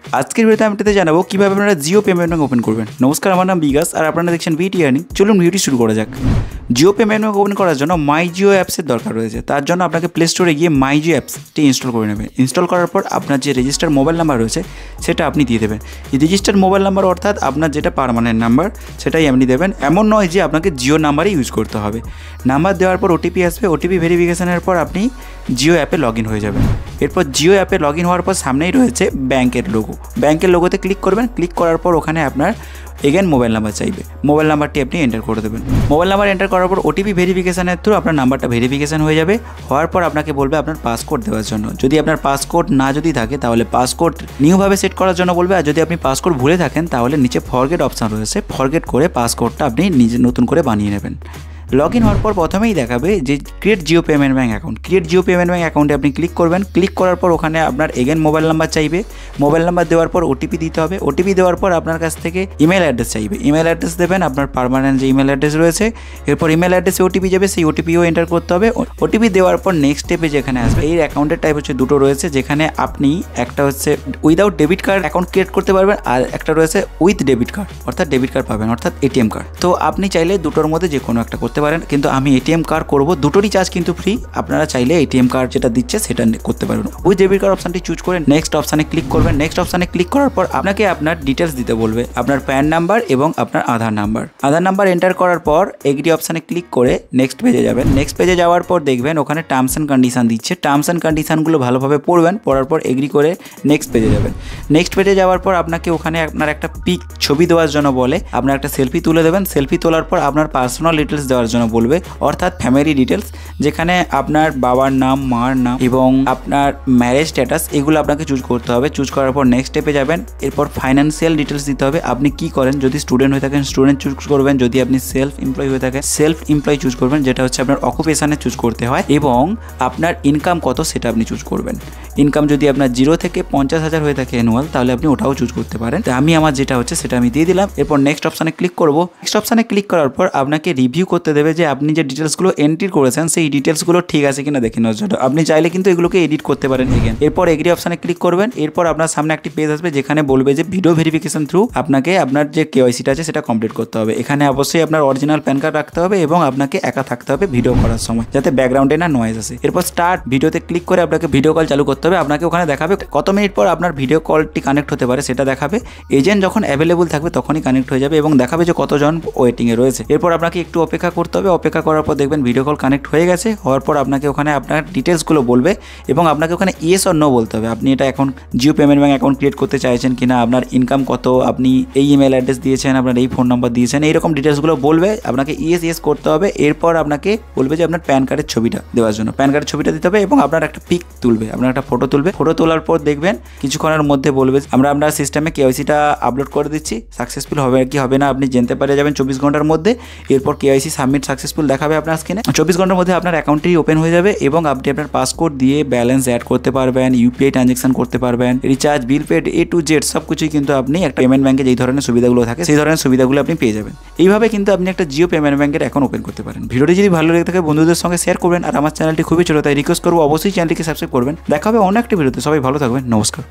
আজকের ভিডিওতে আমি জানাবো কিভাবে আপনারা জিও পেমেন্ট ব্যাংক ওপেন করবেন। নমস্কার, আমার নাম বিকাশ আর আপনারা দেখছেন ভিটি আর্নিং। চলুন ভিডিও শুরু করা যাক। জিও পেমেন্ট ব্যাংক ওপেন করার জন্য মাই জিও অ্যাপসের দরকার রয়েছে। তার জন্য আপনাকে প্লে স্টোরে গিয়ে মাই জিও অ্যাপসটি ইনস্টল করে নেবেন। ইনস্টল করার পর আপনার যে রেজিস্টার মোবাইল নাম্বার রয়েছে সেটা আপনি দিয়ে দেবেন। এই রেজিস্টার মোবাইল নাম্বার অর্থাৎ আপনার যেটা পার্মানেন্ট নাম্বার সেটাই আপনি দেবেন। এমন নয় যে আপনাকে জিও নাম্বারই ইউজ করতে হবে। নাম্বার দেওয়ার পর ওটিপি আসবে। ওটিপি ভেরিফিকেশনের পর আপনি জিও অ্যাপে লগ ইন হয়ে যাবেন। এরপর জিও অ্যাপে লগ ইন হওয়ার পর সামনেই রয়েছে ব্যাংকের লোগো। ব্যাংকের লোগোতে ক্লিক করবেন। ক্লিক করার পর ওখানে আপনার এগেন মোবাইল নাম্বার চাইবে। মোবাইল নাম্বারটি আপনি এন্টার করে দেবেন। মোবাইল নাম্বার এন্টার করার পর ওটিপি ভেরিফিকেশনের থ্রু আপনার নাম্বারটা ভেরিফিকেশন হয়ে যাবে। হওয়ার পর আপনাকে বলবে আপনার পাসকোড দেওয়ার জন্য। যদি আপনার পাসকোড না যদি থাকে তাহলে পাসকোড নিউভাবে সেট করার জন্য বলবে। আর যদি আপনি পাসকোড ভুলে থাকেন তাহলে নিচে ফরগেট অপশান রয়েছে, ফরগেট করে পাসকোডটা আপনি নিজে নতুন করে বানিয়ে নেবেন। লগ ইন হওয়ার পর প্রথমেই দেখাবে যে create Jio payment bank account. Create Jio payment bank অ্যাকাউন্টে আপনি ক্লিক করবেন। ক্লিক করার পর ওখানে আপনার এগেন মোবাইল নাম্বার চাইবে। মোবাইল নাম্বার দেওয়ার পর ওটিপি দিতে হবে। ওটিপি দেওয়ার পর আপনার কাছ থেকে ইমেল অ্যাড্রেস চাইবে। ইমেল অ্যাড্রেস দেবেন, আপনার পার্মানেন্ট যে ইমেল অ্যাড্রেস রয়েছে। এরপর ইমেল অ্যাড্রেসে ওটিপি যাবে, সেই ওটিপিও এন্টার করতে হবে। ওটিপি দেওয়ার পর নেক্সট স্টেপে যেখানে আসবে, এই অ্যাকাউন্টের টাইপ হচ্ছে দুটো রয়েছে, যেখানে আপনি একটা হচ্ছে without debit card account create করতে পারবেন, আর একটা রয়েছে উইথ ডেবিট কার্ড, অর্থাৎ ডেবিট কার্ড পাবেন, অর্থাৎ এটিএম কার্ড। তো আপনি চাইলে দুটোর মধ্যে যে কোনো একটা করতে পারেন, কিন্তু আমি এটিএম কার্ড করব। দুটোরই চার্জ কিন্তু ফ্রি। আপনারা চাইলে এটিএম কার্ড যেটা দিচ্ছে সেটা করতে পারবেন। ওই ডেবিট কার্ড অপশানটি চুজ করে নেক্সট অপশানে ক্লিক করবেন। নেক্সট অপশানে ক্লিক করার পর আপনাকে আপনার ডিটেলস দিতে বলবে, আপনার প্যান নাম্বার এবং আপনার আধার নাম্বার। আধার নাম্বার এন্টার করার পর এগ্রি অপশানে ক্লিক করে নেক্সট পেজে যাবেন। নেক্সট পেজে যাওয়ার পর দেখবেন ওখানে টার্মস অ্যান্ড কন্ডিশন দিচ্ছে। টার্মস অ্যান্ড কন্ডিশনগুলো ভালোভাবে পড়বেন। পড়ার পর এগ্রি করে নেক্সট পেজে যাবেন। নেক্সট পেজে যাওয়ার পর আপনাকে ওখানে আপনার একটা পিক ছবি দেওয়ার জন্য বলে, আপনার একটা সেলফি তুলে দেবেন। সেলফি তোলার পর আপনার পার্সোনাল ডিটেলস দেওয়ার জন্য বলবে, অর্থাৎ ফ্যামিলি ডিটেলস, যেখানে আপনার বাবার নাম, মার নাম এবং আপনার ম্যারেজ স্ট্যাটাস এগুলো আপনাকে চুজ করতে হবে। চুজ করার পর নেক্সট স্টেপে যাবেন। এরপর ফাইন্যান্সিয়াল ডিটেলস দিতে হবে। আপনি কি করেন, যদি স্টুডেন্ট হয়ে থাকেন স্টুডেন্ট চুজ করবেন, যদি আপনি সেলফ এমপ্লয় হয়ে থাকেন সেলফ এমপ্লয় চুজ করবেন, যেটা হচ্ছে আপনার অকুপেশানে চুজ করতে হয়, এবং আপনার ইনকাম কত সেটা আপনি চুজ করবেন। ইনকাম যদি আপনার 0 থেকে 50,000 হয়ে থাকে অ্যানুয়াল, তাহলে আপনি ওটাও চুজ করতে পারেন। তো আমি আমার যেটা হচ্ছে সেটা আমি দিয়ে দিলাম। এরপর নেক্সট অপশানে ক্লিক করব। নেক্সট অপশানে ক্লিক করার পর আপনাকে রিভিউ করতে দেবে যে আপনি যে ডিটেলসগুলো এন্ট্রি করেছেন সেই ডিটেলসগুলো ঠিক আছে কিনা দেখে নেওয়ার জন্য। আপনি চাইলে কিন্তু এগুলোকে এডিট করতে পারেন এগেন। এরপর এগ্রি অপশানে ক্লিক করবেন। এরপর আপনার সামনে একটি পেজ আসবে যেখানে বলবে যে ভিডিও ভেরিফিকেশন থ্রু আপনাকে আপনার যে কেওয়াইসিটা আছে সেটা কমপ্লিট করতে হবে। এখানে অবশ্যই আপনার অরিজিনাল প্যান কার্ড রাখতে হবে এবং আপনাকে একা থাকতে হবে ভিডিও করার সময়, যাতে ব্যাকগ্রাউন্ডে না নয়েজ আসে। এরপর স্টার্ট ভিডিওতে ক্লিক করে আপনাকে ভিডিও কল চালু করতে হবে। আপনাকে ওখানে দেখাবে কত মিনিট পর আপনার ভিডিও কলটি কানেক্ট হতে পারে সেটা দেখাবে। এজেন্ট যখন অ্যাভেলেবল থাকবে তখনই কানেক্ট হয়ে যাবে এবং দেখাবে যে কতজন ওয়েটিংয়ে রয়েছে। এরপর আপনাকে একটু অপেক্ষা করতে হবে। অপেক্ষা করার পর দেখবেন ভিডিও কল কানেক্ট হয়ে গেছে। হওয়ার পর আপনাকে ওখানে আপনার ডিটেলসগুলো বলবে এবং আপনাকে ওখানে ইয়েস অর নো বলতে হবে। আপনি এটা এখন Jio payment bank account create করতে চাইছেন কিনা, আপনার ইনকাম কত, আপনি এই ইমেল অ্যাড্রেস দিয়েছেন, আপনার এই ফোন নাম্বার দিয়েছেন, এইরকম ডিটেলসগুলো বলবে। আপনাকে ইয়েস করতে হবে। এরপর আপনাকে বলবে যে আপনার প্যান কার্ডের ছবিটা দেওয়ার জন্য প্যান কার্ডের ছবিটা দিতে হবে এবং আপনার একটা পিক তুলবে, আপনার একটা ফটো তুলবে। ফটো তোলার পর দেখবেন কিছুক্ষণের মধ্যে বলবে আমরা সিস্টেমে কেওয়াইসিটা আপলোড করে দিচ্ছি, সাকসেসফুল হবে কি হবে না আপনি জানতে পারে যাবেন 24 ঘন্টার মধ্যে। এরপর কেওয়াইসি সাবমিট সাকসেসফুল দেখাবে আপনার স্ক্রিনে। 24 ঘন্টার মধ্যে আপনার অ্যাকাউন্টটি ওপেন হয়ে যাবে এবং আপনি আপনার পাসকোড দিয়ে ব্যালেন্স অ্যাড করতে পারবেন, ইউপিআই ট্রানজ্যাকশন করতে পারবেন, recharge, bill paid, A to Z সব কিছুই কিন্তু আপনি একটা পেমেন্ট ব্যাংকে যেই ধরনের সুবিধাগুলো থাকে সেই ধরনের সুবিধাগুলো আপনি পেয়ে যাবেন। এইভাবে কিন্তু আপনি একটা জিও পেমেন্ট ব্যাংকের অ্যাকাউন্ট ওপেন করতে পারেন। ভিডিওটি যদি ভালো লেগে থাকে বন্ধুদের সঙ্গে শেয়ার করবেন। আর আমার চ্যানেলটি খুবই ছোট, তাই রিকোয়েস্ট করবো অবশ্যই চ্যানেলটিকে সাবস্ক্রাইব করবেন। দেখা হবে অন্য একটা ভিডিওতে। সবাই ভালো থাকবেন। নমস্কার।